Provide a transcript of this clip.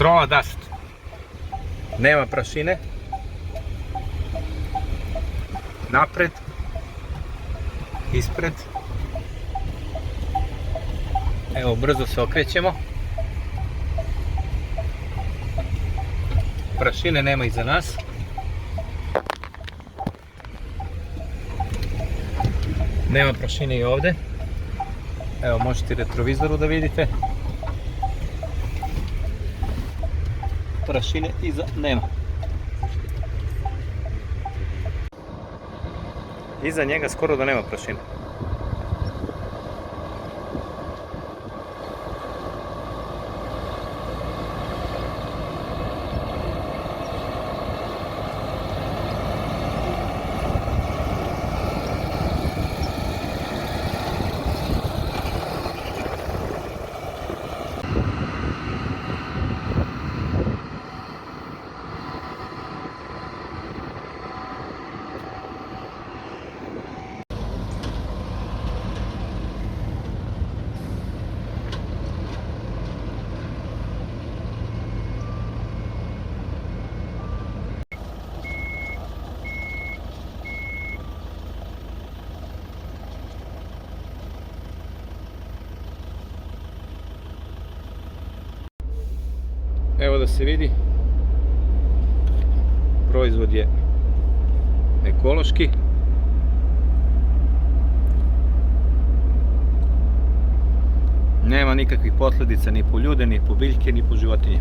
Kontrola dust. Nema prašine. Napred. Ispred. Evo, brzo se okrećemo. Prašine nema iza nas. Nema prašine i ovde. Evo, možete retrovizoru da vidite. Prašine iza nema. Iza njega skoro da nema prašine. Evo da se vidi, proizvod je ekološki. Nema nikakvih posljedica ni po ljude, ni po biljke, ni po životinje.